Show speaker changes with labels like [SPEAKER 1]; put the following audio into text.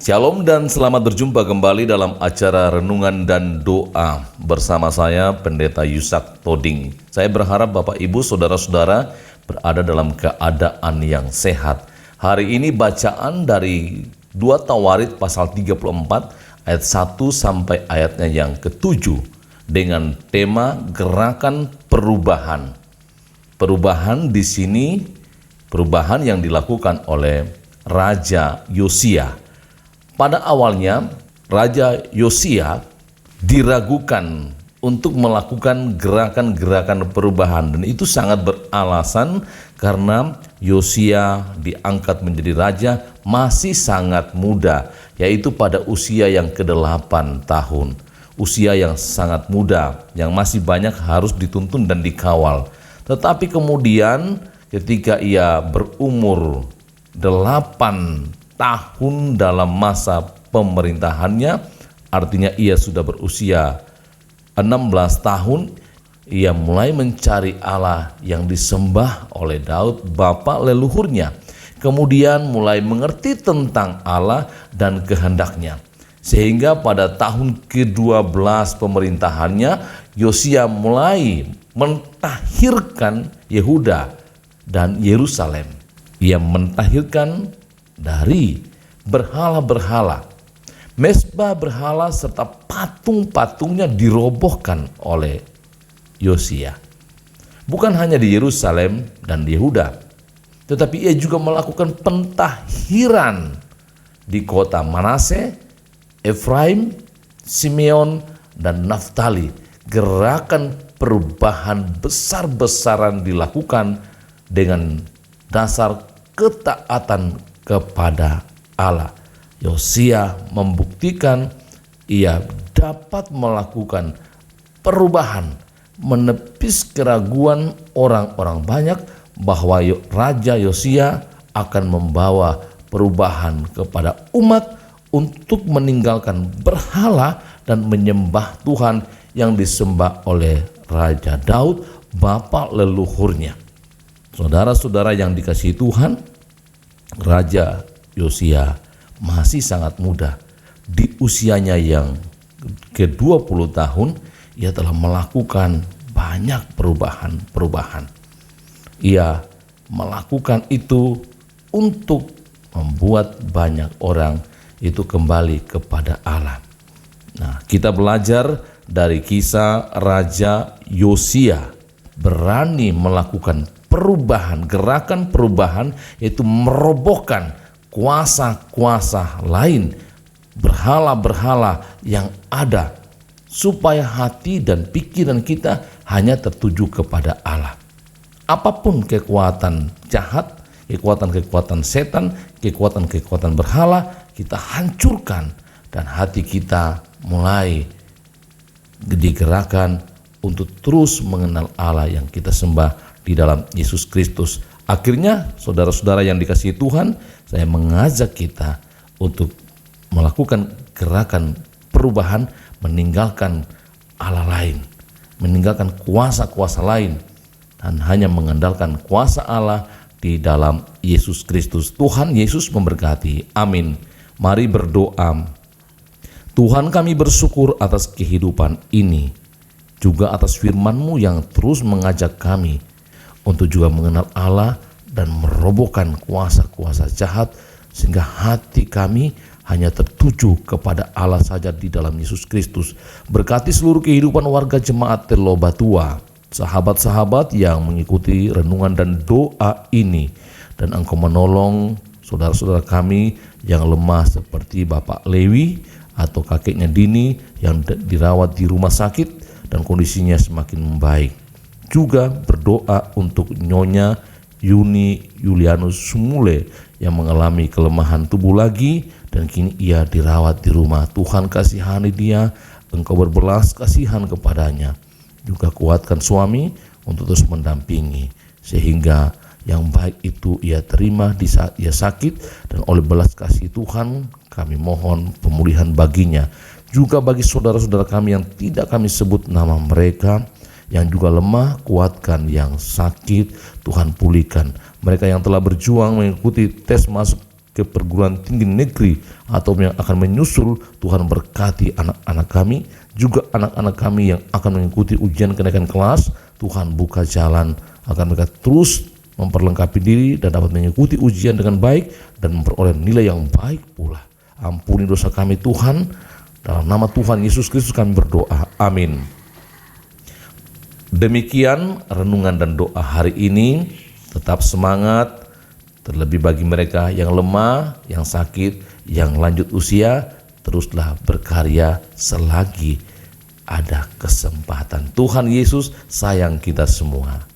[SPEAKER 1] Shalom dan selamat berjumpa kembali dalam acara Renungan dan Doa bersama saya Pendeta Yusak Toding. Saya berharap Bapak Ibu Saudara-saudara berada dalam keadaan yang sehat. Hari ini bacaan dari 2 Tawarit pasal 34 ayat 1 sampai ayatnya yang ke-7 dengan tema gerakan perubahan. Perubahan di sini perubahan yang dilakukan oleh Raja Yosia. Pada awalnya, Raja Yosia diragukan untuk melakukan gerakan-gerakan perubahan, dan itu sangat beralasan karena Yosia diangkat menjadi raja masih sangat muda, yaitu pada usia yang ke-8 tahun. Usia yang sangat muda, yang masih banyak harus dituntun dan dikawal. Tetapi kemudian ketika ia berumur 8 tahun dalam masa pemerintahannya, artinya ia sudah berusia 16 tahun, ia mulai mencari Allah yang disembah oleh Daud bapa leluhurnya. Kemudian mulai mengerti tentang Allah dan kehendaknya. Sehingga pada tahun ke-12 pemerintahannya, Yosia mulai mentahirkan Yehuda dan Yerusalem. Ia mentahirkan dari berhala-berhala, mezbah berhala serta patung-patungnya dirobohkan oleh Yosia. Bukan hanya di Yerusalem dan di Yehuda, tetapi ia juga melakukan pentahiran di kota Manase, Efraim, Simeon, dan Naftali. Gerakan perubahan besar-besaran dilakukan dengan dasar ketaatan kepada Allah. Yosia membuktikan ia dapat melakukan perubahan, menepis keraguan orang-orang banyak bahwa Raja Yosia akan membawa perubahan kepada umat untuk meninggalkan berhala dan menyembah Tuhan yang disembah oleh Raja Daud, bapa leluhurnya. Saudara-saudara yang dikasihi Tuhan, Raja Yosia masih sangat muda. Di usianya yang ke-20 tahun, ia telah melakukan banyak perubahan. Ia melakukan itu untuk membuat banyak orang itu kembali kepada Allah. Nah, kita belajar dari kisah Raja Yosia berani melakukan perubahan, gerakan perubahan, yaitu merobohkan kuasa-kuasa lain, berhala-berhala yang ada, supaya hati dan pikiran kita hanya tertuju kepada Allah. Apapun kekuatan jahat, kekuatan-kekuatan setan, kekuatan-kekuatan berhala, kita hancurkan, dan hati kita mulai digerakkan untuk terus mengenal Allah yang kita sembah di dalam Yesus Kristus. Akhirnya, saudara-saudara yang dikasihi Tuhan, saya mengajak kita untuk melakukan gerakan perubahan, meninggalkan Allah lain, meninggalkan kuasa-kuasa lain, dan hanya mengandalkan kuasa Allah di dalam Yesus Kristus. Tuhan Yesus memberkati. Amin. Mari berdoa. Tuhan, kami bersyukur atas kehidupan ini, juga atas firman-Mu yang terus mengajak kami untuk juga mengenal Allah dan merobohkan kuasa-kuasa jahat, sehingga hati kami hanya tertuju kepada Allah saja di dalam Yesus Kristus. Berkati seluruh kehidupan warga jemaat Telobatua, sahabat-sahabat yang mengikuti renungan dan doa ini, dan Engkau menolong saudara-saudara kami yang lemah seperti Bapak Lewi atau kakeknya Dini yang dirawat di rumah sakit dan kondisinya semakin membaik. Juga berdoa untuk Nyonya Yuni Yulianus Sumule yang mengalami kelemahan tubuh lagi dan kini ia dirawat di rumah. Tuhan kasihani dia, Engkau berbelas kasihan kepadanya. Juga kuatkan suami untuk terus mendampingi, sehingga yang baik itu ia terima di saat ia sakit, dan oleh belas kasih Tuhan kami mohon pemulihan baginya. Juga bagi saudara-saudara kami yang tidak kami sebut nama mereka, yang juga lemah, kuatkan. Yang sakit, Tuhan pulihkan. Mereka yang telah berjuang mengikuti tes masuk ke perguruan tinggi negeri atau yang akan menyusul. Tuhan berkati anak-anak kami, juga anak-anak kami yang akan mengikuti ujian kenaikan kelas. Tuhan buka jalan agar mereka terus memperlengkapi diri dan dapat mengikuti ujian dengan baik dan memperoleh nilai yang baik pula. Ampuni dosa kami Tuhan, dalam nama Tuhan Yesus Kristus kami berdoa, amin. Demikian renungan dan doa hari ini. Tetap semangat, terlebih bagi mereka yang lemah, yang sakit, yang lanjut usia, teruslah berkarya selagi ada kesempatan. Tuhan Yesus sayang kita semua.